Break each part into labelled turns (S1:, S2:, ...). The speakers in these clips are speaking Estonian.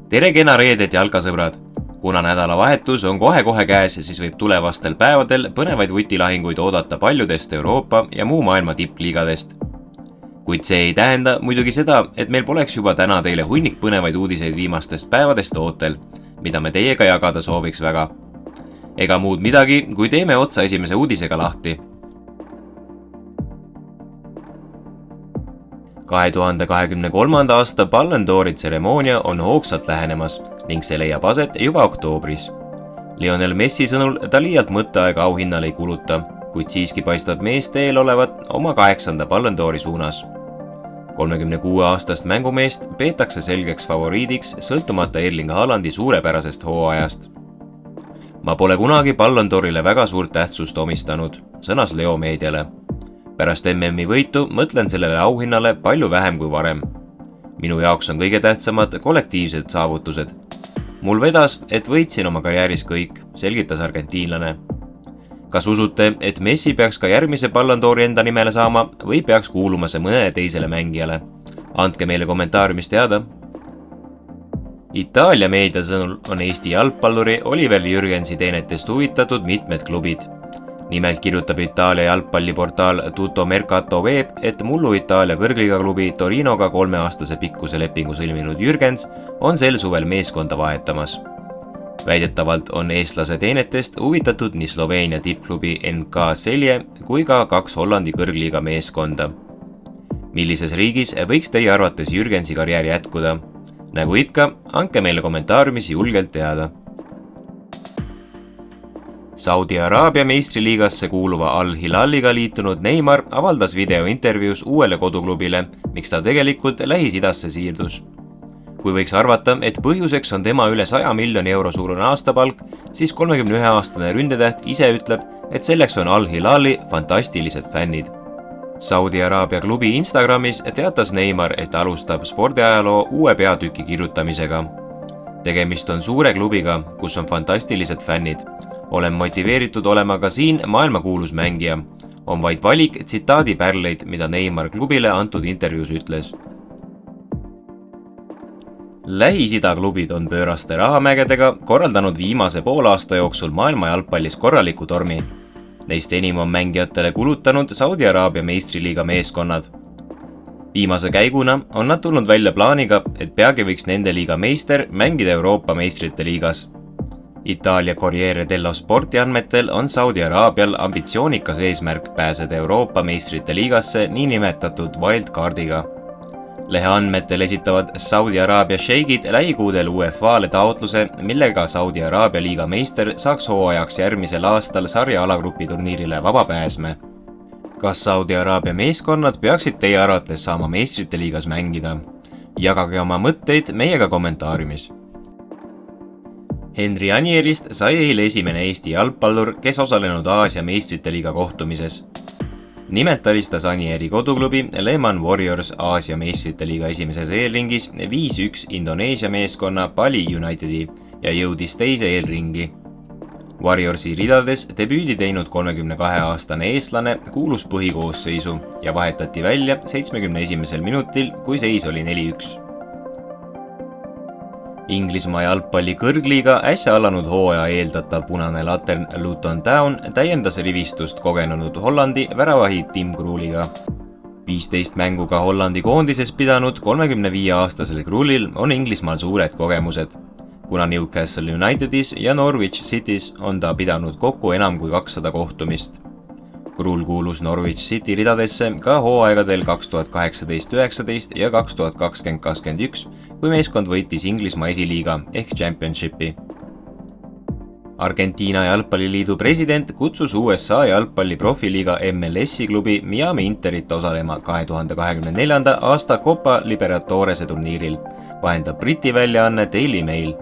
S1: Tere kena reedet jalkasõbrad! Kuna nädalavahetus on kohe käes, siis võib tulevastel päevadel põnevaid vutilahinguid oodata paljudest Euroopa ja muu maailma tippliigadest. Kuid see ei tähenda muidugi seda, et meil poleks juba täna teile hunnik põnevaid uudiseid viimastest päevadest ootel, mida me teiega jagada sooviks väga. Ega muud midagi, kui teeme otsa esimese uudisega lahti. 2023. aasta Ballon d'Ori tseremoonia on hoogsalt lähenemas ning see leiab aset juba oktoobris. Lionel Messi sõnul ta liialt mõtteaega auhinnale ei kuluta, kuid siiski paistab mees teel olevat oma 8. Ballon d'Ori suunas. 36-aastast mängumeest peetakse selgeks favoriidiks sõltumata Erling Haalandi suurepärasest hooajast. Ma pole kunagi Ballon d'Orile väga suurt tähtsust omistanud, sõnas Leo meediale. Pärast MM-i võitu mõtlen sellele auhinnale palju vähem kui varem. Minu jaoks on kõige tähtsamad kollektiivsed saavutused. Mul vedas, et võitsin oma karjääris kõik, selgitas argentiinlane. Kas usute, et Messi peaks ka järgmise Ballon d'Ori enda nimele saama või peaks kuuluma see mõnele teisele mängijale? Andke meile kommentaariumis teada. Itaalia meedia sõnul on Eesti jalgpalluri Oliver Jürgensi teenetest huvitatud mitmed klubid. Nimelt kirjutab Itaalia jalgpalliportaal Tutto Mercato Web, et mullu Itaalia kõrgliiga klubi Torinoga 3-aastase pikkuse lepingu sõlminud Jürgens on sel suvel meeskonda vahetamas. Väidetavalt on eestlase teenetest huvitatud nii Sloveenia tippklubi NK Celje kui ka 2 Hollandi kõrgliiga meeskonda. Millises riigis võiks teie arvates Jürgensi karjääri jätkuda? Nagu ikka, andke meile kommentaariumis julgelt teada. Saudi Araabia meistriliigasse kuuluva Al-Hilaliga liitunud Neymar avaldas videointervjuus uuele koduklubile, miks ta tegelikult Lähis-Idasse siirdus. Kui võiks arvata, et põhjuseks on tema üle 100 miljoni euro suurune aastapalk, siis 31-aastane ründetäht ise ütleb, et selleks on Al-Hilali fantastilised fännid. Saudi Araabia klubi Instagramis teatas Neymar, et alustab spordiajaloo uue peatüki kirjutamisega. Tegemist on suure klubiga, kus on fantastilised fännid. Olen motiveeritud olema ka siin maailmakuulus mängija. On vaid valik tsitaadi pärleid, mida Neymar klubile antud intervjuus ütles. Lähis-Ida klubid on pööraste rahamägedega korraldanud viimase poolaasta jooksul maailma jalgpallis korraliku tormi. Neist enim on mängijatele kulutanud Saudi Araabia meistriliiga meeskonnad. Viimase käiguna on nad tulnud välja plaaniga, et peagi võiks nende liiga meister mängida Euroopa meistrite liigas. Itaalia Corriere dello Sporti andmetel on Saudi Araabial ambitsioonikas eesmärk pääseda Euroopa meistrite liigasse niinimetatud wildcardiga. Lehe andmetel esitavad Saudi Araabia šeigid lähikuudel UEFA-le taotluse, millega Saudi Araabia liiga meister saaks hooajaks järgmisel aastal sarja alagrupi turniirile vaba pääsme. Kas Saudi Araabia meeskonnad peaksid teie arvates saama meistrite liigas mängida? Jagage oma mõtteid meiega kommentaariumis. Henri Anierist sai eile esimene Eesti jalgpallur, kes osalenud Aasia meistrite liiga kohtumises. Nimelt alistas Anieri koduklubi Lehman Warriors Aasia meistrite liiga esimeses eelringis 5-1 Indoneesia meeskonna Bali Unitedi ja jõudis teise eelringi. Warriorsi ridades debüüdi teinud 32-aastane eestlane kuulus põhikoosseisu ja vahetati välja 71. minutil, kui seis oli 4-1. Inglismaa jalgpalli kõrgliiga äsja alanud hooaja eeldatav punane latern Luton Town täiendas rivistust kogenud Hollandi väravahi Tim Kruliga. 15 mänguga Hollandi koondises pidanud 35-aastasel Krulil on Inglismaal suured kogemused. Kuna Newcastle Unitedis ja Norwich City's on ta pidanud kokku enam kui 200 kohtumist. Krul kuulus Norwich City ridadesse ka hooaegadel 2018-19 ja 2020-21, kui meeskond võitis Inglismaa esiliiga ehk Championshipi. Argentiina jalgpalliliidu president kutsus USA jalgpalli profiliiga MLS-i klubi Miami Interit osalema 2024. aasta Copa Libertatorese turniiril, vahendab Briti väljaanne Daily Mail.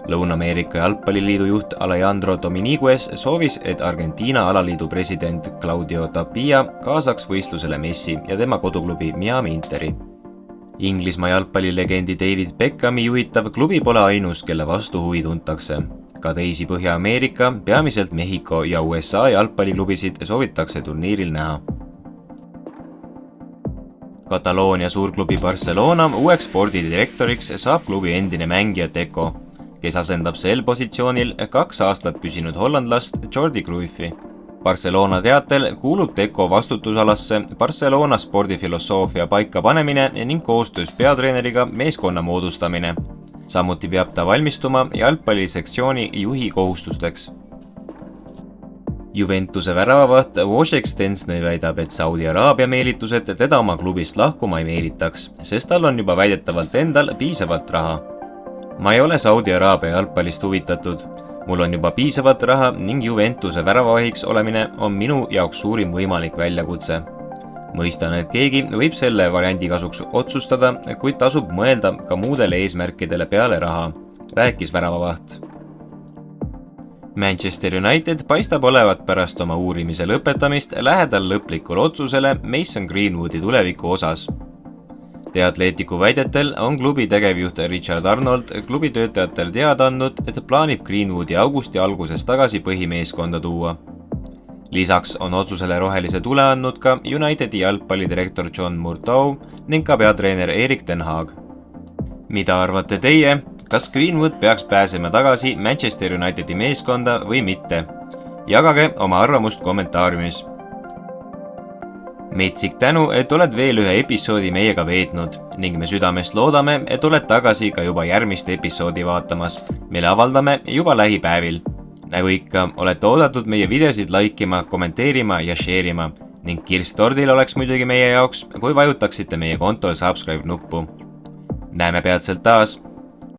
S1: Lõuna-Ameerika jalgpalliliidu juht Alejandro Dominguez soovis, et Argentiina alaliidu president Claudio Tapia kaasaks võistlusele Messi ja tema koduklubi Miami Interi. Inglismaa jalgpallilegendi David Beckhami juhitav klubi pole ainus, kelle vastu huvi tuntakse. Ka teisi Põhja-Ameerika, peamiselt Mehhiko ja USA jalgpalliklubisid soovitakse turniiril näha. Kataloonia suurklubi Barcelona uueks spordidirektoriks saab klubi endine mängija Deco, kes asendab sel positsioonil 2 aastat püsinud hollandlast Jordi Cruyffi. Barcelona teatel kuulub Deco vastutusalasse Barcelona spordifilosoofia paika panemine ning koostöös peatreeneriga meeskonna moodustamine. Samuti peab ta valmistuma jalgpallisektsiooni juhi kohustusteks. Juventuse väravavaht Wojciech Szczęsny väidab, et Saudi Araabia meelitused teda oma klubist lahkuma ei meelitaks, sest tal on juba väidetavalt endal piisavalt raha. Ma ei ole Saudi Araabia jalgpallist huvitatud. Mul on juba piisavalt raha ning Juventuse väravavahiks olemine on minu jaoks suurim võimalik väljakutse. Mõistan, et keegi võib selle variandi kasuks otsustada, kuid tasub mõelda ka muudele eesmärkidele peale raha, rääkis väravavaht. Manchester United paistab olevat pärast oma uurimise lõpetamist lähedal lõplikul otsusele Mason Greenwoodi tuleviku osas. The Atleticu väidetel on klubi tegevjuht Richard Arnold klubi töötajatel teada andnud, et plaanib Greenwoodi augusti alguses tagasi põhimeeskonda tuua. Lisaks on otsusele rohelise tule andnud ka Unitedi jalgpallidirektor John Murtough ning ka peatreener Erik ten Hag. Mida arvate teie? Kas Greenwood peaks pääsema tagasi Manchester Unitedi meeskonda või mitte? Jagage oma arvamust kommentaariumis. Metsik tänu, et oled veel ühe episoodi meiega veetnud ning me südamest loodame, et oled tagasi ka juba järgmist episoodi vaatamas, mille avaldame juba lähipäevil. Nagu ikka, olete oodatud meie videosid laikima, kommenteerima ja share'ima ning kirss tordil oleks muidugi meie jaoks, kui vajutaksite meie kontol subscribe nuppu. Näeme peatselt taas!